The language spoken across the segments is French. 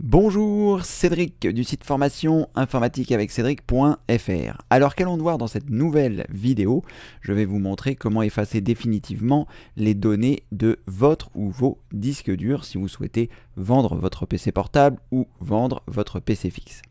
Bonjour, Cédric du site formation informatique avec Cédric.fr. Alors qu'allons-nous voir dans cette nouvelle vidéo? Je vais vous montrer comment effacer définitivement les données de votre ou vos disques durs si vous souhaitez vendre votre PC portable ou vendre votre PC fixe.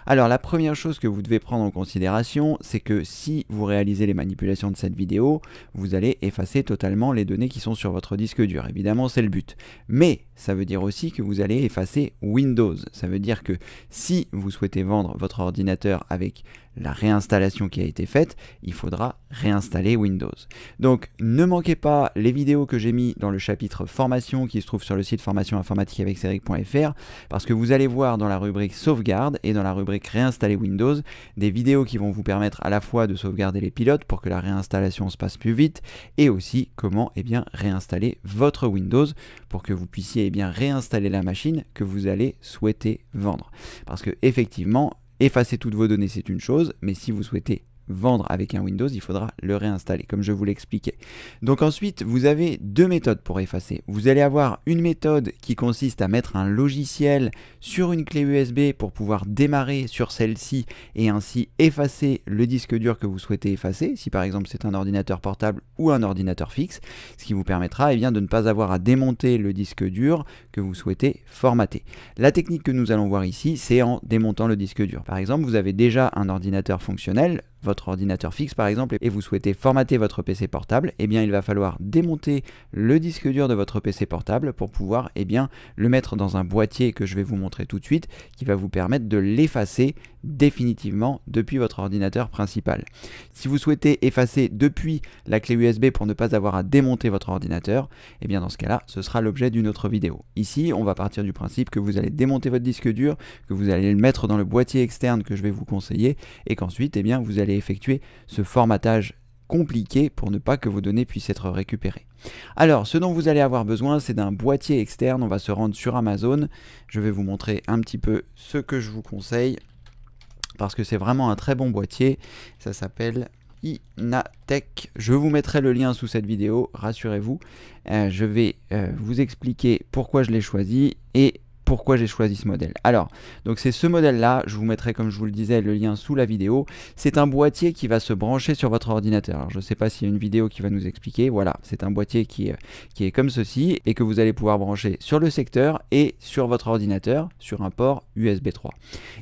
Alors la première chose que vous devez prendre en considération, c'est que si vous réalisez les manipulations de cette vidéo, vous allez effacer totalement les données qui sont sur votre disque dur. Évidemment, c'est le but. Mais ça veut dire aussi que vous allez effacer Windows. Ça veut dire que si vous souhaitez vendre votre ordinateur avec la réinstallation qui a été faite, il faudra réinstaller Windows. Donc ne manquez pas les vidéos que j'ai mis dans le chapitre formation qui se trouve sur le site formation informatique avec Cédric.fr, parce que vous allez voir dans la rubrique sauvegarde et dans la rubrique réinstaller Windows des vidéos qui vont vous permettre à la fois de sauvegarder les pilotes pour que la réinstallation se passe plus vite et aussi comment réinstaller votre Windows pour que vous puissiez réinstaller la machine que vous allez souhaiter vendre. Parce que effectivement, effacer toutes vos données, c'est une chose, mais si vous souhaitez vendre avec un Windows, il faudra le réinstaller, comme je vous l'expliquais. Donc ensuite, vous avez deux méthodes pour effacer. Vous allez avoir une méthode qui consiste à mettre un logiciel sur une clé USB pour pouvoir démarrer sur celle-ci et ainsi effacer le disque dur que vous souhaitez effacer, si par exemple c'est un ordinateur portable ou un ordinateur fixe, ce qui vous permettra de ne pas avoir à démonter le disque dur que vous souhaitez formater. La technique que nous allons voir ici, c'est en démontant le disque dur. Par exemple, vous avez déjà un ordinateur fonctionnel, votre ordinateur fixe par exemple, et vous souhaitez formater votre PC portable, il va falloir démonter le disque dur de votre PC portable pour pouvoir le mettre dans un boîtier que je vais vous montrer tout de suite, qui va vous permettre de l'effacer définitivement depuis votre ordinateur principal. Si vous souhaitez effacer depuis la clé USB pour ne pas avoir à démonter votre ordinateur, dans ce cas-là, ce sera l'objet d'une autre vidéo. Ici, on va partir du principe que vous allez démonter votre disque dur, que vous allez le mettre dans le boîtier externe que je vais vous conseiller, et qu'ensuite, vous allez effectuer ce formatage compliqué pour ne pas que vos données puissent être récupérées. Alors, ce dont vous allez avoir besoin, c'est d'un boîtier externe. On va se rendre sur Amazon. Je vais vous montrer un petit peu ce que je vous conseille, parce que c'est vraiment un très bon boîtier. Ça s'appelle Inateck. Je vous mettrai le lien sous cette vidéo, rassurez-vous. Je vais vous expliquer pourquoi je l'ai choisi et pourquoi j'ai choisi ce modèle. Alors, donc c'est ce modèle-là, je vous mettrai, comme je vous le disais, le lien sous la vidéo. C'est un boîtier qui va se brancher sur votre ordinateur. Alors, je ne sais pas s'il y a une vidéo qui va nous expliquer. Voilà, c'est un boîtier qui est comme ceci et que vous allez pouvoir brancher sur le secteur et sur votre ordinateur sur un port USB 3.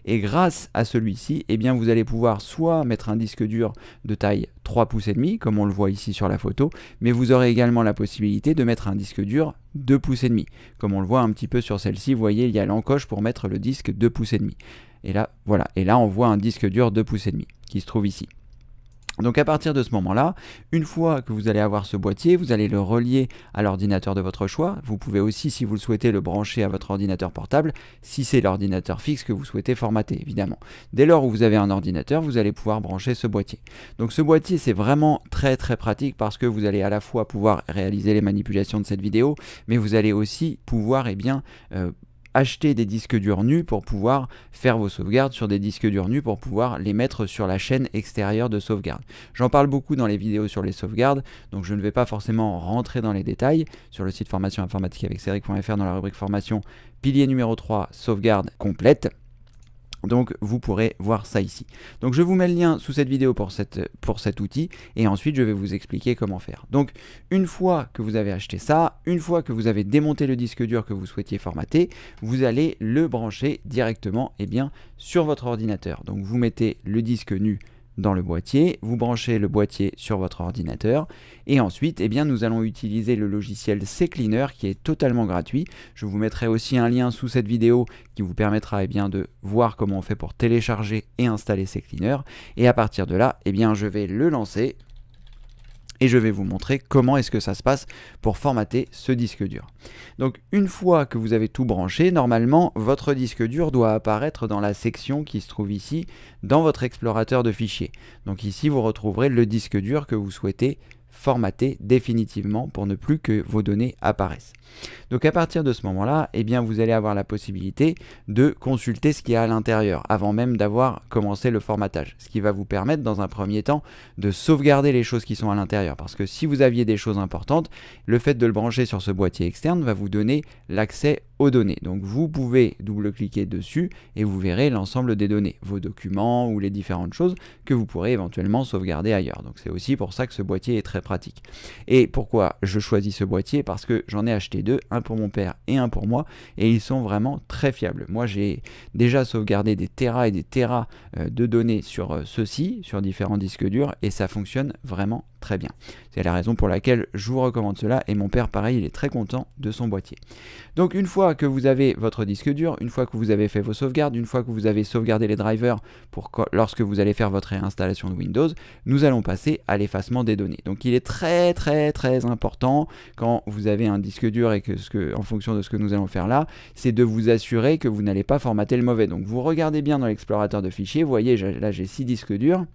Et grâce à celui-ci, vous allez pouvoir soit mettre un disque dur de taille 3 pouces et demi, comme on le voit ici sur la photo, mais vous aurez également la possibilité de mettre un disque dur 2 pouces et demi. Comme on le voit un petit peu sur celle-ci, vous voyez, il y a l'encoche pour mettre le disque 2 pouces et demi. Et là, voilà. Et là, on voit un disque dur 2 pouces et demi qui se trouve ici. Donc à partir de ce moment-là, une fois que vous allez avoir ce boîtier, vous allez le relier à l'ordinateur de votre choix. Vous pouvez aussi, si vous le souhaitez, le brancher à votre ordinateur portable, si c'est l'ordinateur fixe que vous souhaitez formater, évidemment. Dès lors où vous avez un ordinateur, vous allez pouvoir brancher ce boîtier. Donc ce boîtier, c'est vraiment très pratique parce que vous allez à la fois pouvoir réaliser les manipulations de cette vidéo, mais vous allez aussi pouvoir acheter des disques durs nus pour pouvoir faire vos sauvegardes sur des disques durs nus pour pouvoir les mettre sur la chaîne extérieure de sauvegarde. J'en parle beaucoup dans les vidéos sur les sauvegardes, donc je ne vais pas forcément rentrer dans les détails. Sur le site formation informatique avec Cédric.fr, dans la rubrique formation, pilier numéro 3, sauvegarde complète. Donc vous pourrez voir ça ici. Donc je vous mets le lien sous cette vidéo pour cet outil et ensuite je vais vous expliquer comment faire. Donc une fois que vous avez acheté ça, une fois que vous avez démonté le disque dur que vous souhaitiez formater, vous allez le brancher directement sur votre ordinateur. Donc vous mettez le disque nu dans le boîtier, vous branchez le boîtier sur votre ordinateur et ensuite nous allons utiliser le logiciel CCleaner qui est totalement gratuit. Je vous mettrai aussi un lien sous cette vidéo qui vous permettra de voir comment on fait pour télécharger et installer CCleaner et à partir de là je vais le lancer et je vais vous montrer comment est-ce que ça se passe pour formater ce disque dur. Donc une fois que vous avez tout branché, normalement votre disque dur doit apparaître dans la section qui se trouve ici dans votre explorateur de fichiers. Donc ici vous retrouverez le disque dur que vous souhaitez formater définitivement pour ne plus que vos données apparaissent. Donc à partir de ce moment-là, vous allez avoir la possibilité de consulter ce qu'il y a à l'intérieur avant même d'avoir commencé le formatage. Ce qui va vous permettre dans un premier temps de sauvegarder les choses qui sont à l'intérieur. Parce que si vous aviez des choses importantes, le fait de le brancher sur ce boîtier externe va vous donner l'accès aux données. Donc vous pouvez double-cliquer dessus et vous verrez l'ensemble des données, vos documents ou les différentes choses que vous pourrez éventuellement sauvegarder ailleurs. Donc c'est aussi pour ça que ce boîtier est très pratique. Et pourquoi je choisis ce boîtier? Parce que j'en ai acheté deux, un pour mon père et un pour moi, et ils sont vraiment très fiables. Moi j'ai déjà sauvegardé des terras et des terras de données sur ceux-ci, sur différents disques durs, et ça fonctionne vraiment très bien. C'est la raison pour laquelle je vous recommande cela, et mon père pareil, il est très content de son boîtier. Donc une fois que vous avez votre disque dur, une fois que vous avez fait vos sauvegardes, une fois que vous avez sauvegardé les drivers pour lorsque vous allez faire votre réinstallation de Windows, nous allons passer à l'effacement des données. Donc il est très important quand vous avez un disque dur et que en fonction de ce que nous allons faire là, c'est de vous assurer que vous n'allez pas formater le mauvais. Donc vous regardez bien dans l'explorateur de fichiers, vous voyez là j'ai 6 disques durs.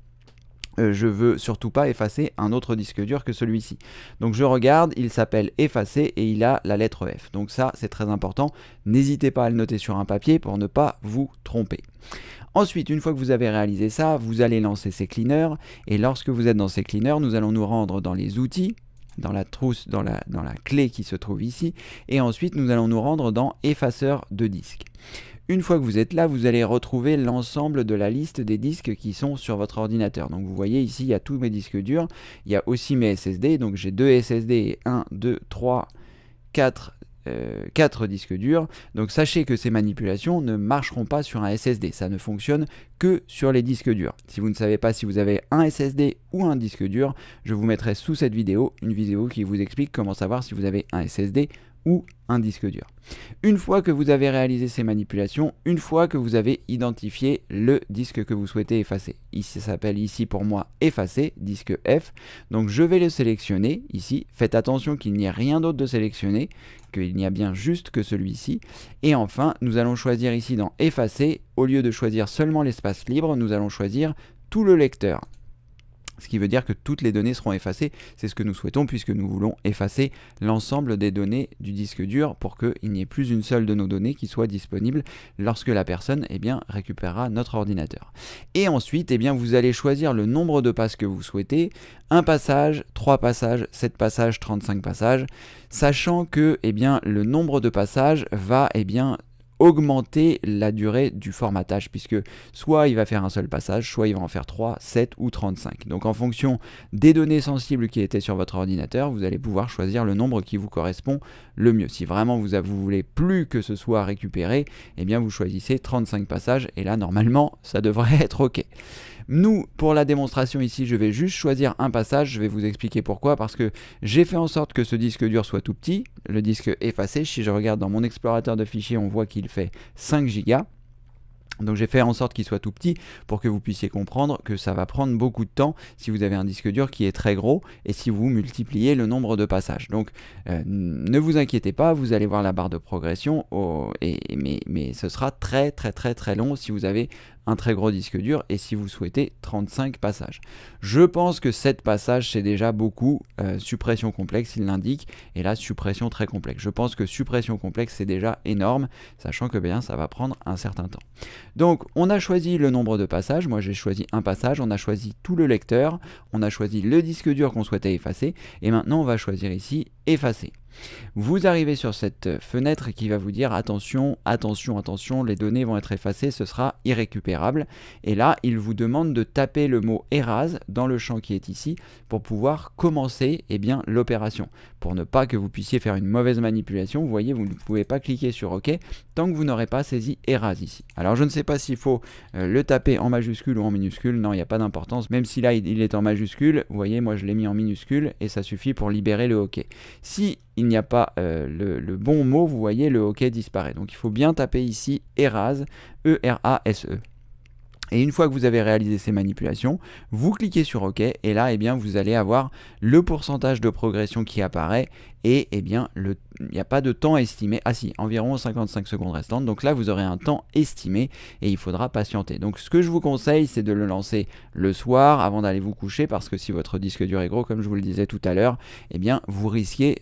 Je veux surtout pas effacer un autre disque dur que celui-ci. Donc je regarde, il s'appelle effacer et il a la lettre F. Donc ça c'est très important, n'hésitez pas à le noter sur un papier pour ne pas vous tromper. Ensuite, une fois que vous avez réalisé ça, vous allez lancer ces cleaners, et lorsque vous êtes dans ces cleaners, nous allons nous rendre dans les outils, dans la trousse, dans la clé qui se trouve ici, et ensuite nous allons nous rendre dans effaceur de disques. Une fois que vous êtes là, vous allez retrouver l'ensemble de la liste des disques qui sont sur votre ordinateur. Donc vous voyez ici, il y a tous mes disques durs, il y a aussi mes SSD, donc j'ai 2 SSD et 1, 2, 3, 4 disques durs. Donc sachez que ces manipulations ne marcheront pas sur un SSD, ça ne fonctionne que sur les disques durs. Si vous ne savez pas si vous avez un SSD ou un disque dur, je vous mettrai sous cette vidéo une vidéo qui vous explique comment savoir si vous avez un SSD ou un disque dur. Une fois que vous avez réalisé ces manipulations, une fois que vous avez identifié le disque que vous souhaitez effacer, ici ça s'appelle ici pour moi effacer, disque F, donc je vais le sélectionner ici, faites attention qu'il n'y ait rien d'autre de sélectionné, qu'il n'y a bien juste que celui-ci, et enfin nous allons choisir ici dans effacer, au lieu de choisir seulement l'espace libre, nous allons choisir tout le lecteur. Ce qui veut dire que toutes les données seront effacées, c'est ce que nous souhaitons puisque nous voulons effacer l'ensemble des données du disque dur pour qu'il n'y ait plus une seule de nos données qui soit disponible lorsque la personne récupérera notre ordinateur. Et ensuite, vous allez choisir le nombre de passes que vous souhaitez, 1 passage, 3 passages, 7 passages, 35 passages, sachant que le nombre de passages va augmenter la durée du formatage, puisque soit il va faire un seul passage, soit il va en faire 3, 7 ou 35. Donc en fonction des données sensibles qui étaient sur votre ordinateur, vous allez pouvoir choisir le nombre qui vous correspond le mieux. Si vraiment vous voulez plus que ce soit récupéré, vous choisissez 35 passages, et là normalement ça devrait être OK. Nous, pour la démonstration ici, je vais juste choisir un passage, je vais vous expliquer pourquoi, parce que j'ai fait en sorte que ce disque dur soit tout petit, le disque effacé. Si je regarde dans mon explorateur de fichiers, on voit qu'il fait 5 Go. Donc j'ai fait en sorte qu'il soit tout petit pour que vous puissiez comprendre que ça va prendre beaucoup de temps si vous avez un disque dur qui est très gros et si vous multipliez le nombre de passages. Donc ne vous inquiétez pas, vous allez voir la barre de progression, mais ce sera très long si vous avez un très gros disque dur et si vous souhaitez 35 passages. Je pense que 7 passages c'est déjà beaucoup. Suppression complexe il l'indique, et là suppression très complexe. Je pense que suppression complexe c'est déjà énorme, sachant que ça va prendre un certain temps. Donc on a choisi le nombre de passages, moi j'ai choisi un passage, on a choisi tout le lecteur, on a choisi le disque dur qu'on souhaitait effacer, et maintenant on va choisir ici effacer. Vous arrivez sur cette fenêtre qui va vous dire attention, les données vont être effacées, ce sera irrécupérable. Et là, il vous demande de taper le mot erase dans le champ qui est ici pour pouvoir commencer l'opération. Pour ne pas que vous puissiez faire une mauvaise manipulation, vous voyez, vous ne pouvez pas cliquer sur OK tant que vous n'aurez pas saisi erase ici. Alors je ne sais pas s'il faut le taper en majuscule ou en minuscule, non, il n'y a pas d'importance. Même si là il est en majuscule, vous voyez, moi je l'ai mis en minuscule et ça suffit pour libérer le OK. Si il n'y a pas le bon mot, vous voyez, le OK disparaît. Donc il faut bien taper ici erase, E-R-A-S-E. Et une fois que vous avez réalisé ces manipulations, vous cliquez sur OK et là vous allez avoir le pourcentage de progression qui apparaît et il n'y a pas de temps estimé. Ah si, environ 55 secondes restantes. Donc là vous aurez un temps estimé et il faudra patienter. Donc ce que je vous conseille, c'est de le lancer le soir avant d'aller vous coucher, parce que si votre disque dur est gros, comme je vous le disais tout à l'heure, vous risquez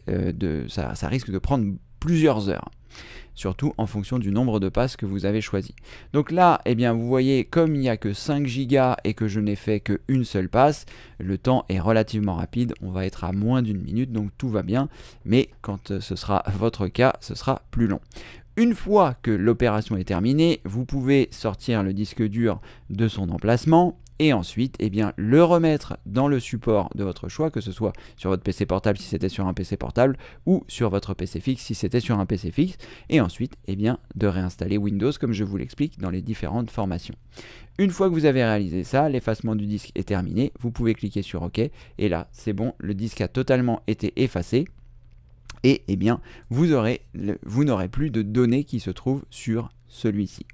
ça risque de prendre plusieurs heures. Surtout en fonction du nombre de passes que vous avez choisi. Donc là, vous voyez, comme il n'y a que 5 Go et que je n'ai fait qu'une seule passe, le temps est relativement rapide, on va être à moins d'1 minute, donc tout va bien, mais quand ce sera votre cas, ce sera plus long. Une fois que l'opération est terminée, vous pouvez sortir le disque dur de son emplacement et ensuite le remettre dans le support de votre choix, que ce soit sur votre PC portable si c'était sur un PC portable ou sur votre PC fixe si c'était sur un PC fixe, et ensuite de réinstaller Windows comme je vous l'explique dans les différentes formations. Une fois que vous avez réalisé ça, l'effacement du disque est terminé, vous pouvez cliquer sur OK et là c'est bon, le disque a totalement été effacé. Et vous n'aurez plus de données qui se trouvent sur celui-ci.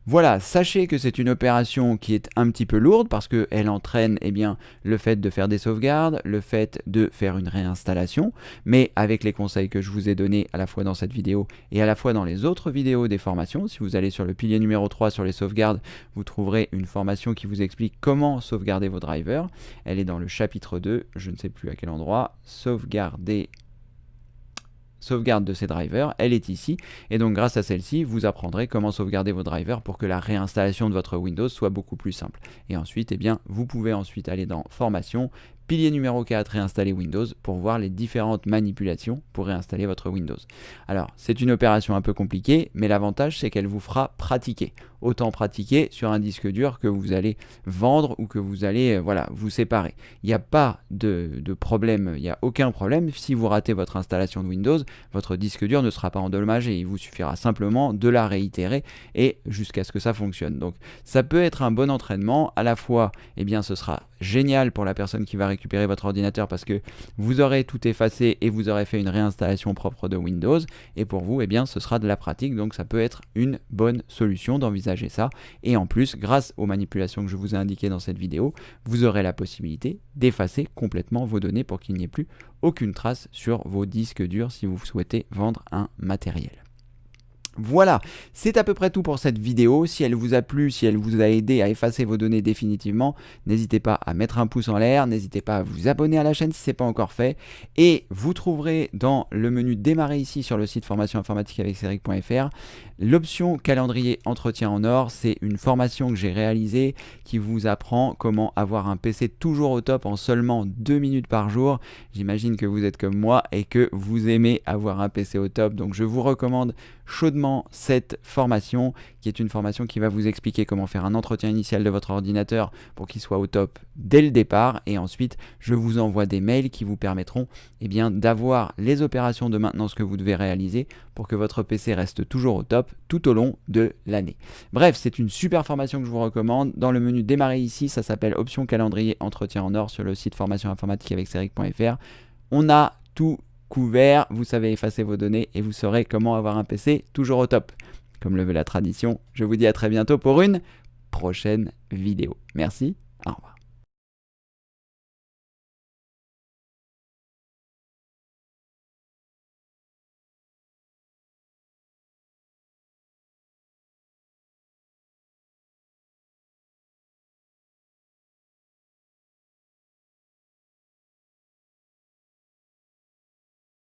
Voilà, sachez que c'est une opération qui est un petit peu lourde parce qu'elle entraîne le fait de faire des sauvegardes, le fait de faire une réinstallation, mais avec les conseils que je vous ai donnés à la fois dans cette vidéo et à la fois dans les autres vidéos des formations, si vous allez sur le pilier numéro 3 sur les sauvegardes, vous trouverez une formation qui vous explique comment sauvegarder vos drivers. Elle est dans le chapitre 2, je ne sais plus à quel endroit, sauvegarde de ces drivers, elle est ici, et donc grâce à celle-ci, vous apprendrez comment sauvegarder vos drivers pour que la réinstallation de votre Windows soit beaucoup plus simple. Et ensuite, vous pouvez ensuite aller dans Formation, pilier numéro 4, réinstaller Windows, pour voir les différentes manipulations pour réinstaller votre Windows. Alors, c'est une opération un peu compliquée, mais l'avantage, c'est qu'elle vous fera pratiquer. Autant pratiquer sur un disque dur que vous allez vendre ou que vous allez vous séparer. Il n'y a pas de problème, il n'y a aucun problème. Si vous ratez votre installation de Windows, votre disque dur ne sera pas endommagé. Il vous suffira simplement de la réitérer et jusqu'à ce que ça fonctionne. Donc ça peut être un bon entraînement. À la fois, ce sera génial pour la personne qui va récupérer votre ordinateur parce que vous aurez tout effacé et vous aurez fait une réinstallation propre de Windows. Et pour vous, ce sera de la pratique. Donc ça peut être une bonne solution d'envisager ça, et en plus grâce aux manipulations que je vous ai indiquées dans cette vidéo, vous aurez la possibilité d'effacer complètement vos données pour qu'il n'y ait plus aucune trace sur vos disques durs si vous souhaitez vendre un matériel. Voilà, c'est à peu près tout pour cette vidéo. Si elle vous a plu, si elle vous a aidé à effacer vos données définitivement, n'hésitez pas à mettre un pouce en l'air, n'hésitez pas à vous abonner à la chaîne si ce n'est pas encore fait, et vous trouverez dans le menu démarrer ici sur le site formation informatique avec Cédric.fr l'option calendrier entretien en or. C'est une formation que j'ai réalisée qui vous apprend comment avoir un PC toujours au top en seulement 2 minutes par jour. J'imagine que vous êtes comme moi et que vous aimez avoir un PC au top, donc je vous recommande chaudement cette formation qui est une formation qui va vous expliquer comment faire un entretien initial de votre ordinateur pour qu'il soit au top dès le départ, et ensuite je vous envoie des mails qui vous permettront d'avoir les opérations de maintenance que vous devez réaliser pour que votre PC reste toujours au top tout au long de l'année. Bref, c'est une super formation que je vous recommande. Dans le menu démarrer ici, ça s'appelle option calendrier entretien en or sur le site formation informatique avec Cédric.fr. On a tout couvert, vous savez effacer vos données et vous saurez comment avoir un PC toujours au top. Comme le veut la tradition, je vous dis à très bientôt pour une prochaine vidéo. Merci, au revoir.